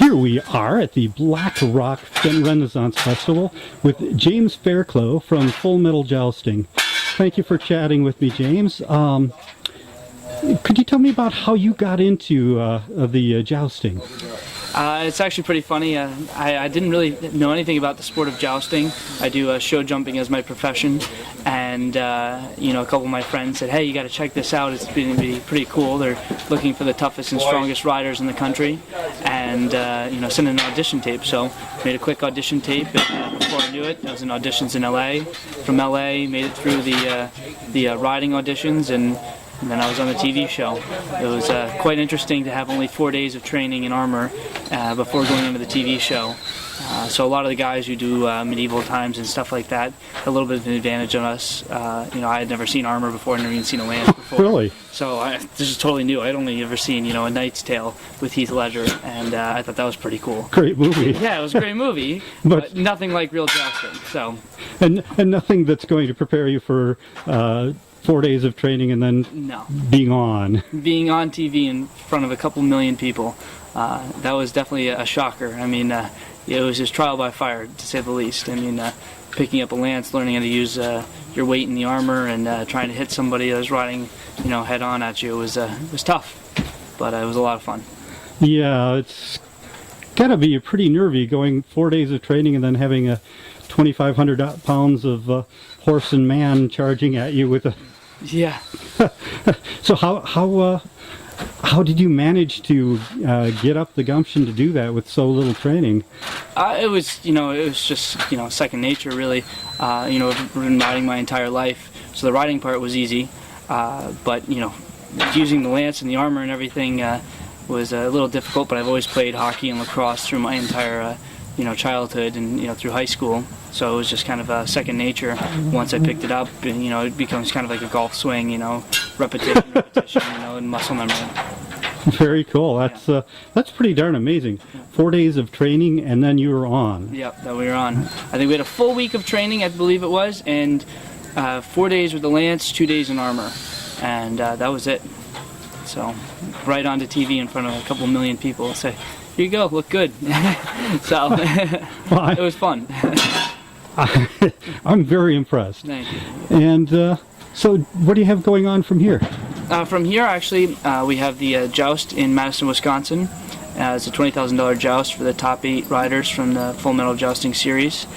Here we are at the Black Rock Renaissance Festival with James Fairclough from Full Metal Jousting. Thank you for chatting with me, James. Could you tell me about how you got into the jousting? It's actually pretty funny. I didn't really know anything about the sport of jousting. I do show jumping as my profession, and you know, a couple of my friends said, "Hey, you got to check this out. It's going to be pretty cool. They're looking for the toughest and strongest riders in the country, and you know, send an audition tape." So made a quick audition tape. Before I knew it, I was in auditions in LA. From LA, made it through the riding auditions, and then I was on the TV show. It was quite interesting to have only 4 days of training in armor before going into the TV show. So a lot of the guys who do medieval times and stuff like that had a little bit of an advantage on us. You know, I had never seen armor before, never even seen a lance before. Really? So this is totally new. I'd only ever seen, you know, A Knight's Tale with Heath Ledger, and I thought that was pretty cool. Great movie. Yeah, it was a great movie, but nothing like real jousting. So. And nothing that's going to prepare you for 4 days of training and then being on TV in front of a couple million people. That was definitely a shocker. I mean, it was just trial by fire, to say the least. I mean, picking up a lance, learning how to use your weight in the armor, and trying to hit somebody that was riding, you know, head on at you was tough, but it was a lot of fun. Yeah, it's gotta be pretty nervy going 4 days of training and then having a 2,500 pounds of horse and man charging at you with a. Yeah. So how did you manage to get up the gumption to do that with so little training? It was just, you know, second nature, really. You know, I've been riding my entire life, so the riding part was easy. But you know, using the lance and the armor and everything was a little difficult. But I've always played hockey and lacrosse through my entire you know, childhood and, you know, through high school. So it was just kind of second nature once I picked it up, and, you know, it becomes kind of like a golf swing, you know, repetition, you know, and muscle memory. Very cool. That's pretty darn amazing. 4 days of training and then you were on. Yep, that we were on. I think we had a full week of training, I believe it was, and 4 days with the lance, 2 days in armor, and that was it. So right onto TV in front of a couple million people. Say, here you go, look good. So it was fun. I'm very impressed. Thank you. And so what do you have going on from here? From here, actually, we have the joust in Madison, Wisconsin. It's a $20,000 joust for the top 8 riders from the Full Metal Jousting series.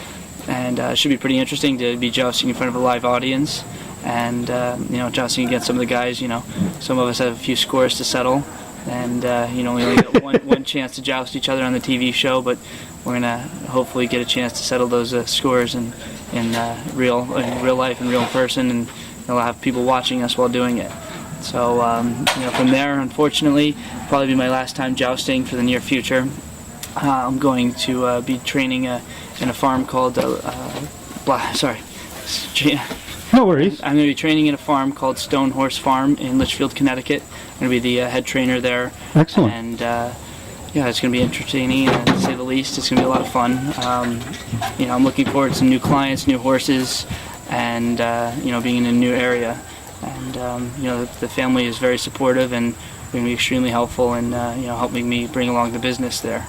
And it should be pretty interesting to be jousting in front of a live audience. And, you know, jousting against some of the guys, you know, some of us have a few scores to settle. And, you know, we only got one chance to joust each other on the TV show, but we're going to hopefully get a chance to settle those scores in real life and real person, and we'll have people watching us while doing it. So, you know, from there, unfortunately, probably be my last time jousting for the near future. I'm going to be training in a farm called, No worries. I'm going to be training in a farm called Stone Horse Farm in Litchfield, Connecticut. I'm going to be the head trainer there. Excellent. And yeah, it's going to be entertaining, to say the least. It's going to be a lot of fun. You know, I'm looking forward to some new clients, new horses, and you know, being in a new area. And you know, the family is very supportive and going to be extremely helpful in you know, helping me bring along the business there.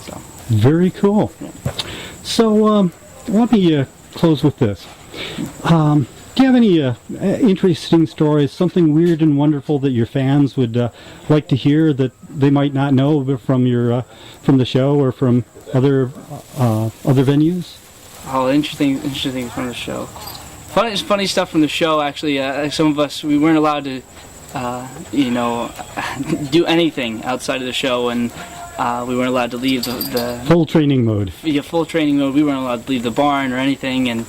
So. Very cool. Yeah. So let me close with this. Do you have any interesting stories, something weird and wonderful that your fans would like to hear that they might not know from your from the show or from other venues? Oh, interesting from the show. Funny stuff from the show. Actually, some of us, we weren't allowed to, you know, do anything outside of the show, and we weren't allowed to leave the full training mode. Yeah, full training mode. We weren't allowed to leave the barn or anything, and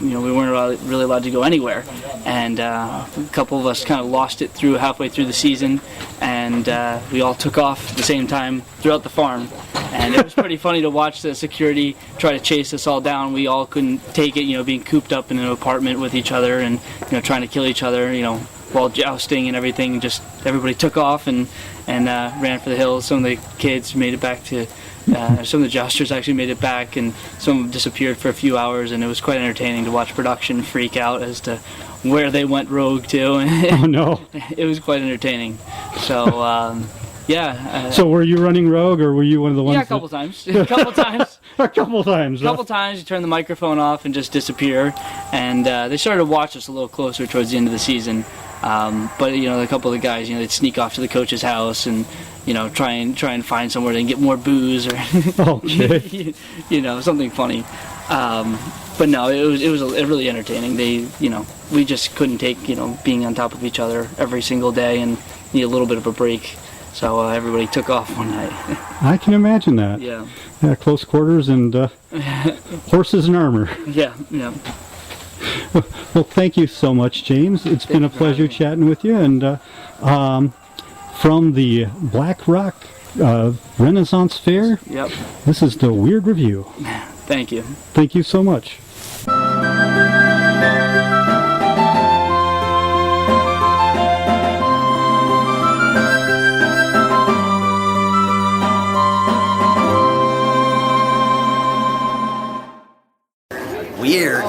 you know, we weren't really allowed to go anywhere. And a couple of us kind of lost it halfway through the season, and we all took off at the same time throughout the farm. And it was pretty funny to watch the security try to chase us all down. We all couldn't take it, you know, being cooped up in an apartment with each other and, you know, trying to kill each other, you know, while jousting and everything. Just everybody took off and ran for the hills. Some of the kids made it back to, some of the jousters actually made it back, and some disappeared for a few hours, and it was quite entertaining to watch production freak out as to where they went rogue to. Oh no. It was quite entertaining. So Yeah. So were you running rogue, or were you one of the ones? Yeah, a couple times. A couple times. A couple times. A couple times you turn the microphone off and just disappear. And they started to watch us a little closer towards the end of the season. But a couple of the guys, they'd sneak off to the coach's house and try and find somewhere to get more booze or Okay. something funny. But no, it was really entertaining. We just couldn't take being on top of each other every single day and need a little bit of a break. So everybody took off one night. I can imagine that. Yeah. Yeah, close quarters and horses and armor. Yeah. Yeah. Well, thank you so much, James. It's been a pleasure chatting with you. And from the Black Rock Renaissance Fair, Yep. this is the Weird Review. Thank you. Thank you so much. Weird.